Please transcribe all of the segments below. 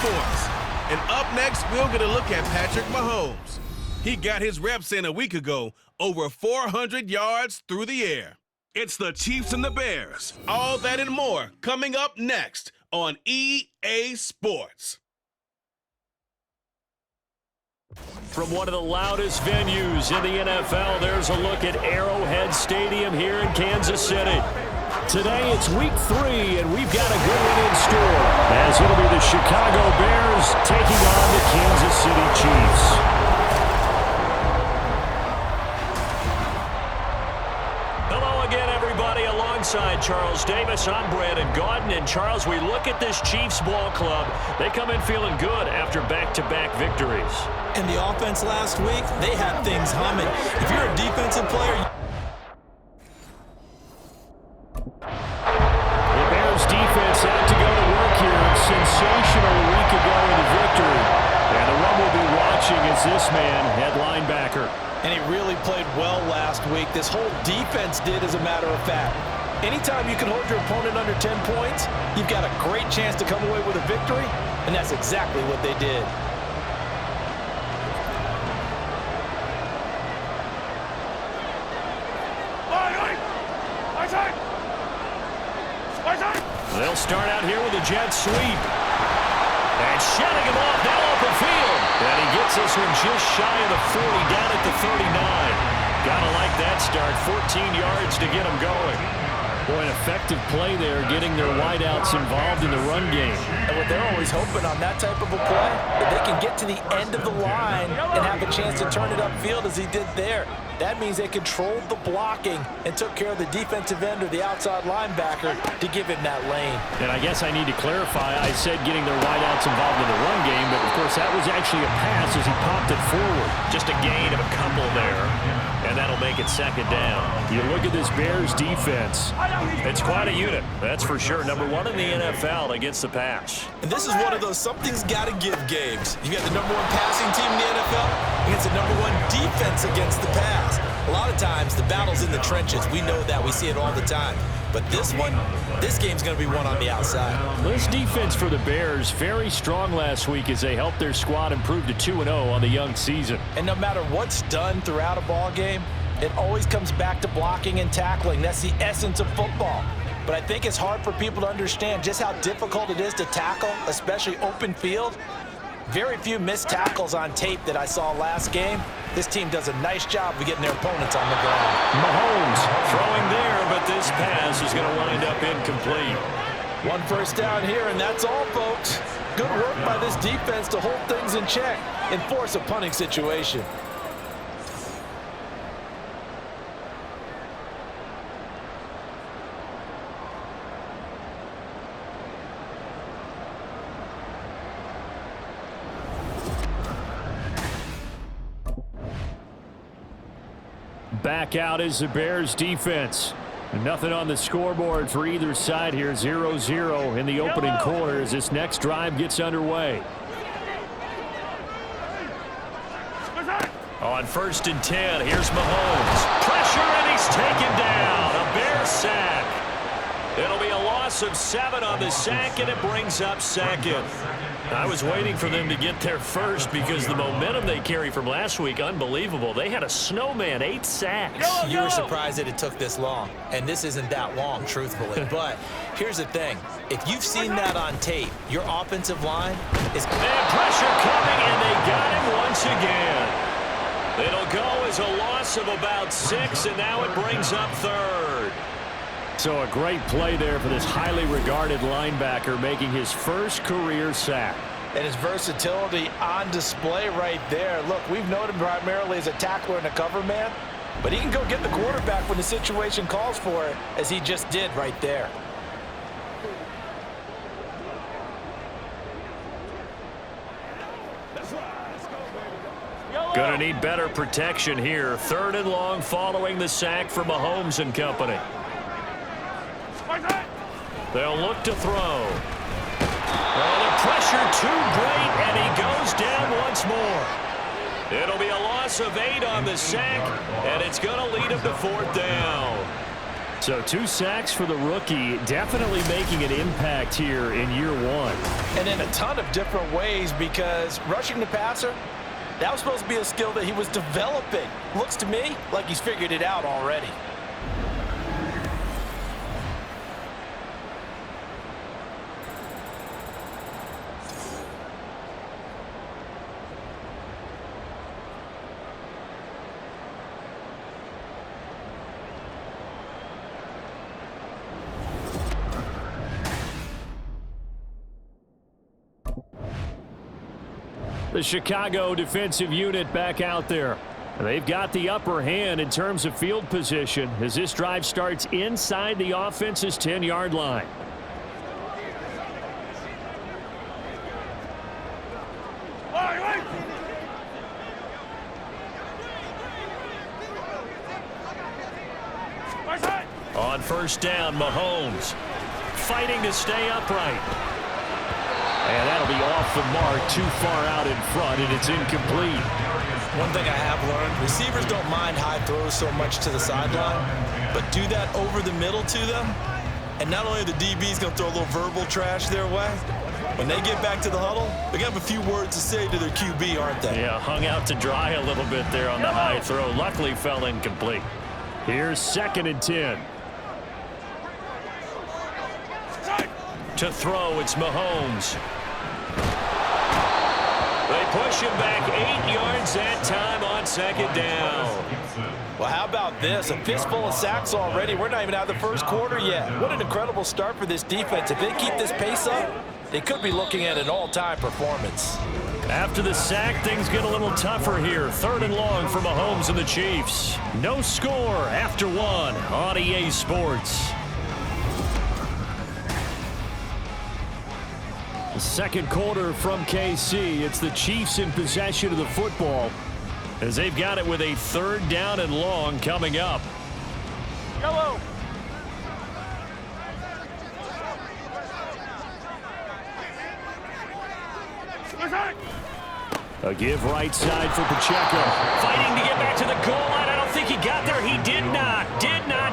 Sports. And up next, we'll get a look at Patrick Mahomes. He got his reps in a week ago, over 400 yards through the air. It's the Chiefs and the Bears. All that and more coming up next on EA Sports. From one of the loudest venues in the NFL, there's a look at Arrowhead Stadium here in Kansas City. Today it's week 3, and we've got a good one in store, as it'll be the Chicago Bears taking on the Kansas City Chiefs. Hello again, everybody. Alongside Charles Davis, I'm Brandon Gaudin. And Charles, we look at this Chiefs ball club. They come in feeling good after back-to-back victories. And the offense last week, they had things humming. If you're a defensive player... The Bears defense had to go to work here. Sensational a week ago in the victory. And the one we'll be watching is this man, head linebacker. And he really played well last week. This whole defense did, as a matter of fact. Anytime you can hold your opponent under 10 points, you've got a great chance to come away with a victory, and that's exactly what they did. They'll start out here with a jet sweep. And shedding him off now open field. And he gets this one just shy of the 40, down at the 39. Gotta like that start. 14 yards to get him going. Boy, an effective play there, getting their wideouts involved in the run game. And what they're always hoping on that type of a play, that they can get to the end of the line and have a chance to turn it upfield as he did there. That means they controlled the blocking and took care of the defensive end or the outside linebacker to give him that lane. And I guess I need to clarify, I said getting their wideouts involved in the run game, but of course that was actually a pass as he popped it forward. Just a gain of a couple there, and that'll make it second down. You look at this Bears defense. It's quite a unit, that's for sure. Number 1 in the NFL against the pass. And this is one of those something's got to give games. You got the number 1 passing team in the NFL against the number 1 defense against the pass. A lot of times, the battle's in the trenches. We know that. We see it all the time. But this game's going to be won on the outside. This defense for the Bears, very strong last week as they helped their squad improve to 2-0 on the young season. And no matter what's done throughout a ball game, it always comes back to blocking and tackling. That's the essence of football. But I think it's hard for people to understand just how difficult it is to tackle, especially open field. Very few missed tackles on tape that I saw last game. This team does a nice job of getting their opponents on the ground. Mahomes throwing there, but this pass is going to wind up incomplete. 1 first down here, and that's all, folks. Good work by this defense to hold things in check and force a punting situation. Back out is the Bears defense. Nothing on the scoreboard for either side here. 0-0 in the opening quarter as this next drive gets underway. On 1st and 10, here's Mahomes. Pressure, and he's taken down. A Bears sack. It'll be a loss of 7 on the sack, and it brings up 2nd. I was waiting for them to get there first because the momentum they carry from last week, unbelievable. They had a snowman, 8 sacks. You were surprised that it took this long, and this isn't that long, truthfully. But here's the thing. If you've seen that on tape, your offensive line is... And pressure coming, and they got him once again. It'll go as a loss of about 6, and now it brings up 3rd. So a great play there for this highly regarded linebacker making his first career sack. And his versatility on display right there. Look, we've known him primarily as a tackler and a cover man, but he can go get the quarterback when the situation calls for it, as he just did right there. Gonna need better protection here. 3rd and long following the sack for Mahomes and company. They'll look to throw. Oh, the pressure too great, and he goes down once more. It'll be a loss of 8 on the sack, and it's going to lead him to 4th down. So 2 sacks for the rookie, definitely making an impact here in year 1. And in a ton of different ways, because rushing the passer, that was supposed to be a skill that he was developing. Looks to me like he's figured it out already. The Chicago defensive unit back out there. They've got the upper hand in terms of field position as this drive starts inside the offense's 10-yard line. On first down, Mahomes fighting to stay upright. And that'll be off the mark, too far out in front, and it's incomplete. One thing I have learned, receivers don't mind high throws so much to the sideline, but do that over the middle to them, and not only are the DBs going to throw a little verbal trash their way, when they get back to the huddle, they're going to have a few words to say to their QB, aren't they? Yeah, hung out to dry a little bit there on the high throw. Luckily fell incomplete. Here's 2nd and 10. To throw, it's Mahomes. They push him back 8 yards that time on 2nd down. Well, how about this? A fistful of sacks already. We're not even out of the first quarter yet. What an incredible start for this defense. If they keep this pace up, they could be looking at an all-time performance. After the sack, things get a little tougher here. 3rd and long for Mahomes and the Chiefs. No score after 1 on EA Sports. Second quarter from KC. It's the Chiefs in possession of the football as they've got it with a 3rd down and long coming up. Yellow. A give right side for Pacheco. Fighting to get back to the goal line. I don't think he got there. He did not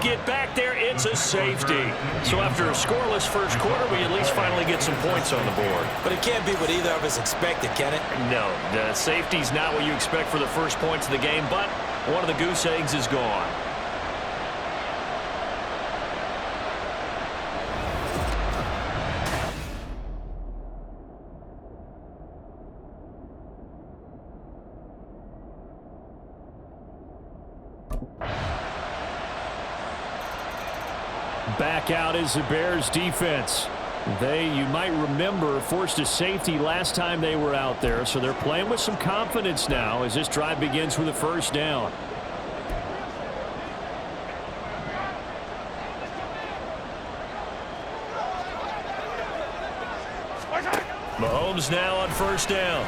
get back there. It's a safety. So after a scoreless first quarter, we at least finally get some points on the board. But it can't be what either of us expected, can it? No, the safety's not what you expect for the first points of the game, but one of the goose eggs is gone. Back out is the Bears defense. They, you might remember, forced a safety last time they were out there, so they're playing with some confidence now as this drive begins with a 1st down. Mahomes now on 1st down.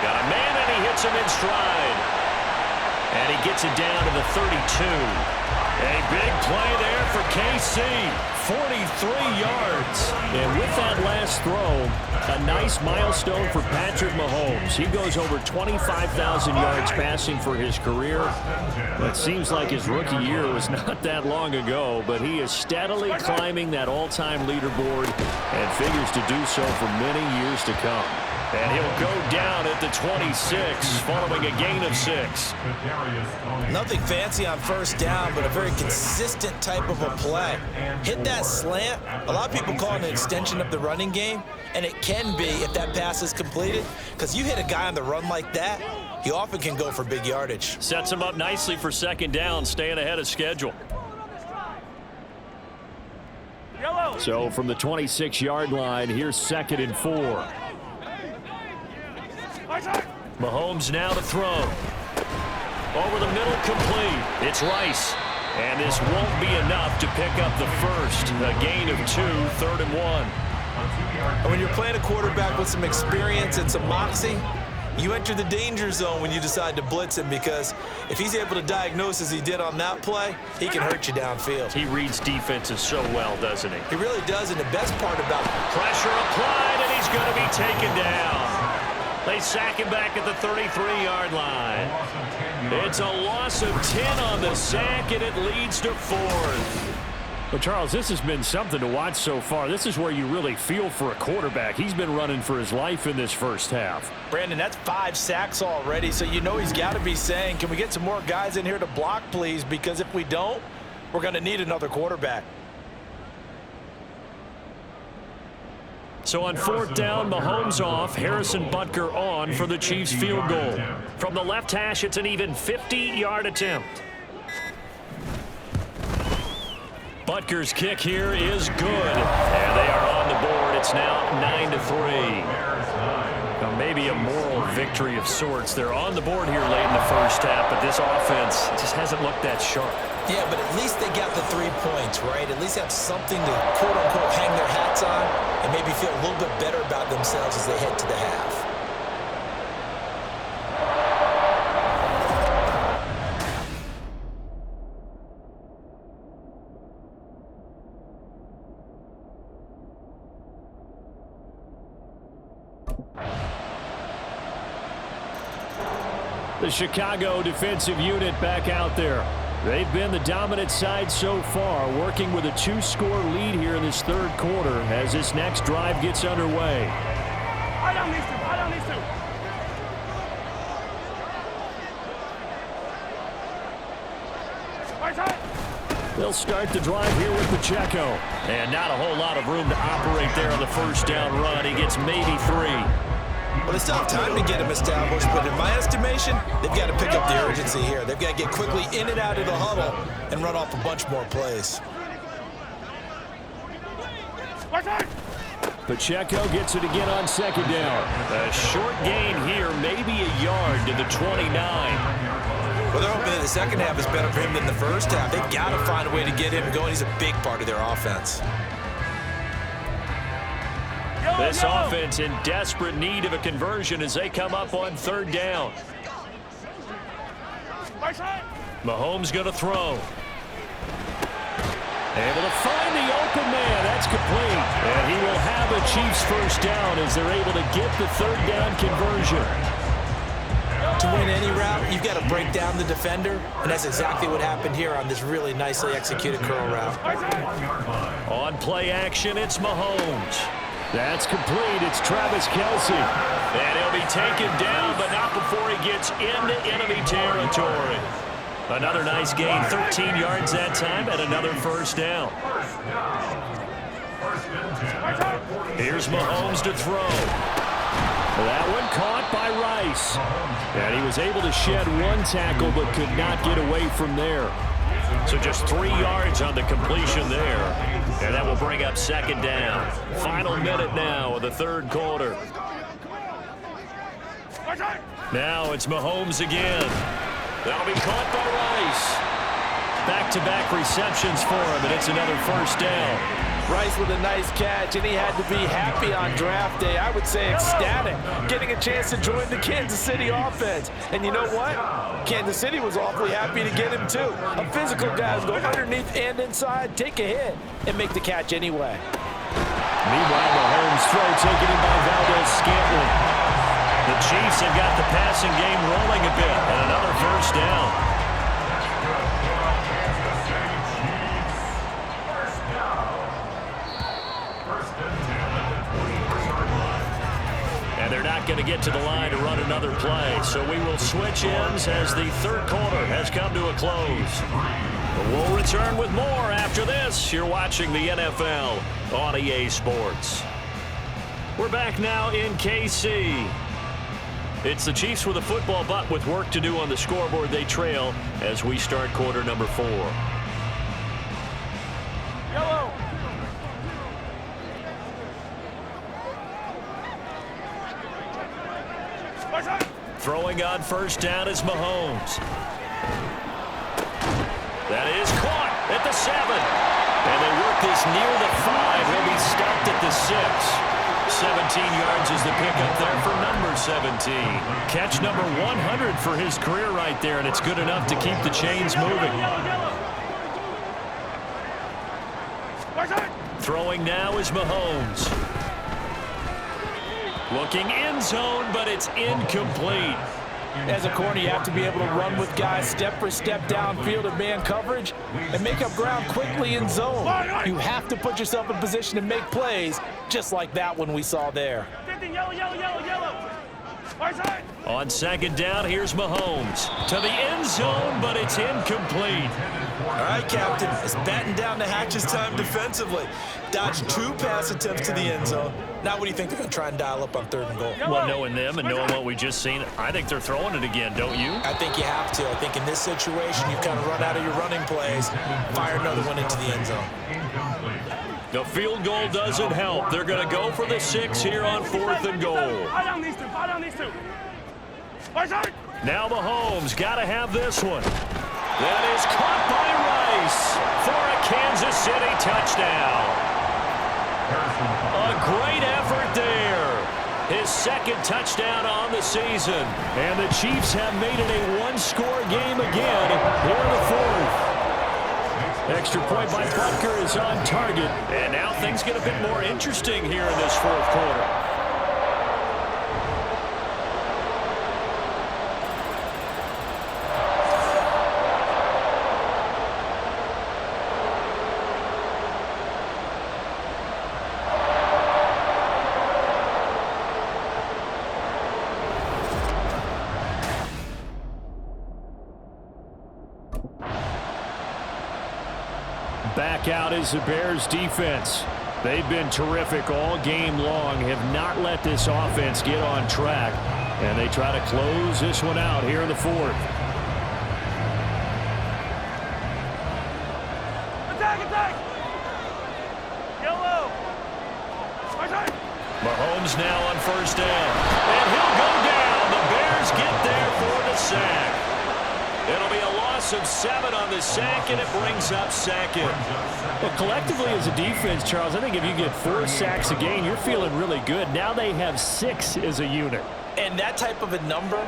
Got a man and he hits him in stride. And he gets it down to the 32. A big play there for KC. 43 yards. And with that last throw, a nice milestone for Patrick Mahomes. He goes over 25,000 yards passing for his career. It seems like his rookie year was not that long ago, but he is steadily climbing that all-time leaderboard and figures to do so for many years to come. And he'll go down at the 26 following a gain of 6. Nothing fancy on 1st down, but a very consistent type of a play. Hit that slant. A lot of people call it an extension of the running game, and it can be if that pass is completed, because you hit a guy on the run like that, he often can go for big yardage. Sets him up nicely for 2nd down, staying ahead of schedule. Yellow. So from the 26-yard line, here's 2nd and 4. Mahomes now to throw. Over the middle, complete. It's Rice. And this won't be enough to pick up the first. A gain of 2, 3rd and 1. And when you're playing a quarterback with some experience and some moxie, you enter the danger zone when you decide to blitz him, because if he's able to diagnose as he did on that play, he can hurt you downfield. He reads defenses so well, doesn't he? He really does, and the best part about it. Pressure applied, and he's going to be taken down. They sack him back at the 33-yard line. It's a loss of 10 on the sack, and it leads to 4th. Well, Charles, this has been something to watch so far. This is where you really feel for a quarterback. He's been running for his life in this first half. Brandon, that's 5 sacks already, so you know he's got to be saying, can we get some more guys in here to block, please? Because if we don't, we're going to need another quarterback. So on 4th down, Mahomes off, Harrison Butker on for the Chiefs field goal. From the left hash, it's an even 50-yard attempt. Butker's kick here is good, and they are on the board. It's now 9-3. Now maybe a moral victory of sorts. They're on the board here late in the first half, but this offense just hasn't looked that sharp. Yeah, but at least they got the 3 points, right? At least have something to, quote-unquote, hang their hats on and maybe feel a little bit better about themselves as they head to the half. The Chicago defensive unit back out there. They've been the dominant side so far, working with a 2-score lead here in this third quarter as this next drive gets underway. I don't need to. They'll start the drive here with Pacheco. And not a whole lot of room to operate there on the first down run. He gets maybe 3. Well, they still have time to get him established, but in my estimation, they've got to pick up the urgency here. They've got to get quickly in and out of the huddle and run off a bunch more plays. Pacheco gets it again on 2nd down. A short gain here, maybe a yard to the 29. Well, they're hoping that the second half is better for him than the first half. They've got to find a way to get him going. He's a big part of their offense. This offense in desperate need of a conversion as they come up on 3rd down. Mahomes going to throw. Able to find the open man. That's complete. And he will have a Chiefs first down as they're able to get the 3rd down conversion. To win any route, you've got to break down the defender, and that's exactly what happened here on this really nicely executed curl route. On play action, it's Mahomes. That's complete. It's Travis Kelce. And he'll be taken down, but not before he gets into enemy territory. Another nice gain, 13 yards that time, and another first down. Here's Mahomes to throw. That one caught by Rice. And he was able to shed 1 tackle, but could not get away from there. So just 3 yards on the completion there. And that will bring up 2nd down. Final minute now of the 3rd quarter. Now it's Mahomes again. That'll be caught by Rice. Back-to-back receptions for him, and it's another first down. Rice with a nice catch, and he had to be happy on draft day. I would say ecstatic, getting a chance to join the Kansas City offense. And you know what? Kansas City was awfully happy to get him, too. A physical guy who's going underneath and inside, take a hit, and make the catch anyway. Meanwhile, Mahomes' throw taken in by Valdez-Scantling. The Chiefs have got the passing game rolling a bit, and another first down. And they're not going to get to the line to run another play, so we will switch ends as the 3rd quarter has come to a close. We'll return with more after this. You're watching the NFL on EA Sports. We're back now in KC. It's the Chiefs with a football, but with work to do on the scoreboard. They trail as we start quarter number 4. Yellow. Throwing on first down is Mahomes. That is caught at the 7. And they work this near the 5. He'll be stopped at the 6. 17 yards is the pickup there for number 17. Catch number 100 for his career right there, and it's good enough to keep the chains moving. Throwing now is Mahomes. Looking end zone, but it's incomplete. As a corner, you have to be able to run with guys step for step downfield in man coverage and make up ground quickly in zone. You have to put yourself in position to make plays, just like that one we saw there. 50, yellow, yellow, yellow, yellow. Right side. On second down, here's Mahomes. To the end zone, but it's incomplete. All right, Captain, it's batten down the hatches time defensively. Dodged 2 pass attempts to the end zone. Now what do you think they're going to try and dial up on 3rd and goal? Well, knowing them and knowing what we just seen, I think they're throwing it again, don't you? I think you have to. I think in this situation, you've kind of run out of your running plays. Fire another one into the end zone. The field goal doesn't help. They're going to go for the 6 here on 4th and goal. Fire down these two. Fire down these two. Right side. Now Mahomes got to have this one. That is caught by Rice for a Kansas City touchdown. A great effort there. His 2nd touchdown on the season. And the Chiefs have made it a one-score game again here in the 4th. Extra point by Butker is on target. And now things get a bit more interesting here in this 4th quarter. Back out is the Bears defense. They've been terrific all game long, have not let this offense get on track, and they try to close this one out here in the 4th. Attack, attack. Yellow. Right side. Mahomes now on 1st down. And he'll go down. The Bears get there for the sack. It'll be a loss of 7 on the sack, and it brings up 2nd. Well, collectively as a defense, Charles, I think if you get 4 sacks a game, you're feeling really good. Now they have 6 as a unit. And that type of a number,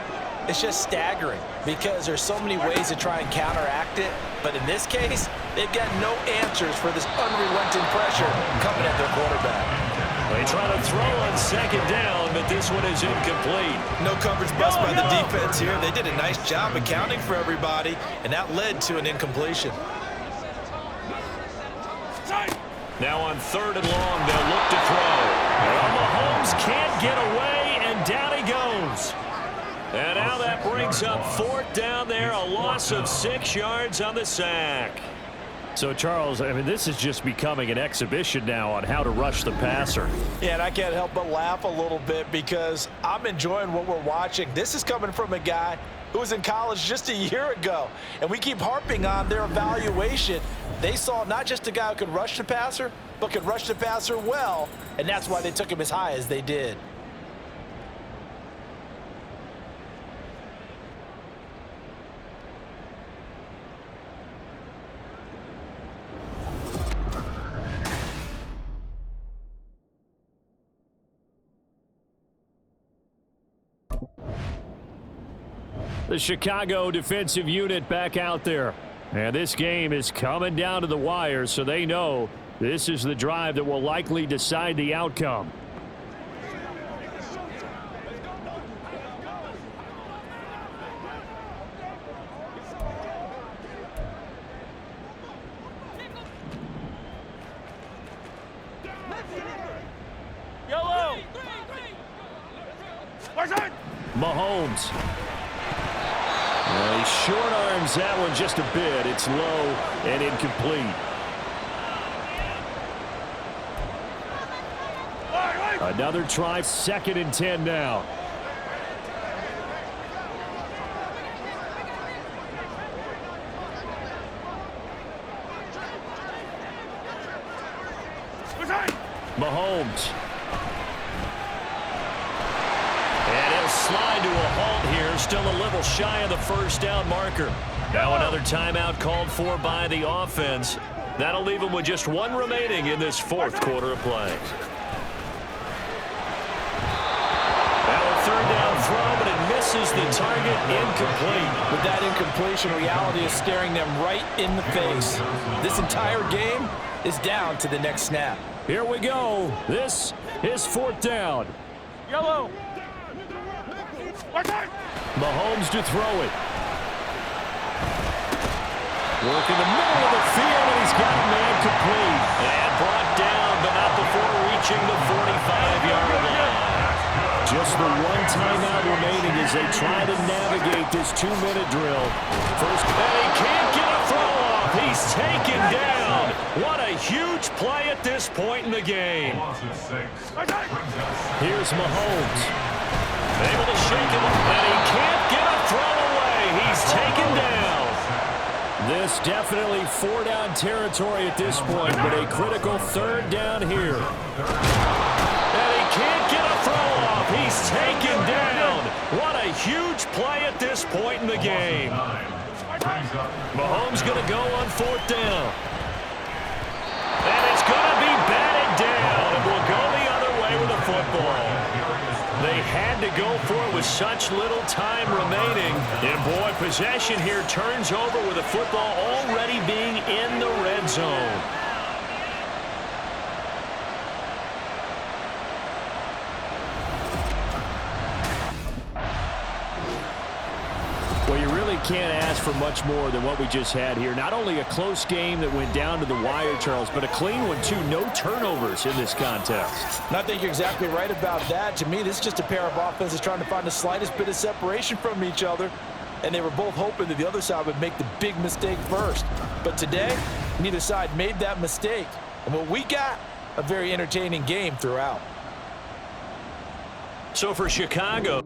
it's just staggering because there's so many ways to try and counteract it. But in this case, they've got no answers for this unrelenting pressure coming at their quarterback. They try to throw on 2nd down, but this one is incomplete. No coverage bust by the defense here. They did a nice job accounting for everybody, and that led to an incompletion. Now on 3rd and long, they'll look to throw. Well, Mahomes can't get away, and down he goes. And now that brings up 4th down there, a loss of 6 yards on the sack. So, Charles, I mean, this is just becoming an exhibition now on how to rush the passer. Yeah, and I can't help but laugh a little bit because I'm enjoying what we're watching. This is coming from a guy who was in college just a year ago, and we keep harping on their evaluation. They saw not just a guy who could rush the passer, but could rush the passer well, and that's why they took him as high as they did. The Chicago defensive unit back out there. And this game is coming down to the wire, so they know this is the drive that will likely decide the outcome. Yellow. Right side. Mahomes. Well, he short arms that one just a bit. It's low and incomplete. Another try, 2nd and 10 now. Mahomes. And he'll slide to a halt here. Still a little shy of the 1st down marker. Now another timeout called for by the offense. That'll leave him with just 1 remaining in this 4th quarter of play. Now a 3rd down throw, but it misses the target, incomplete. With that incompletion, reality is staring them right in the face. This entire game is down to the next snap. Here we go. This is 4th down. Yellow. Mahomes to throw it. Work in the middle of the field, and he's got a man complete. And brought down, but not before reaching the 45-yard line. Just the one timeout remaining as they try to navigate this 2-minute drill. First, and he can't get a throw off. He's taken down. What a huge play at this point in the game. Here's Mahomes. Able to shake him up, and he can't get a throw away. He's taken down. This definitely 4-down territory at this point, but a critical 3rd down here. And he can't get a throw off. He's taken down. What a huge play at this point in the game. Mahomes going to go on 4th down. And it's going to be batted down, and will go the other way with the football. They had to go for it with such little time remaining. And boy, possession here turns over with the football already being in the red zone. Well, you really can't ask for much more than what we just had here. Not only a close game that went down to the wire, Charles, but a clean one, too. No turnovers in this contest. And I think you're exactly right about that. To me, this is just a pair of offenses trying to find the slightest bit of separation from each other. And they were both hoping that the other side would make the big mistake first. But today, neither side made that mistake. And what we got, a very entertaining game throughout. So for Chicago,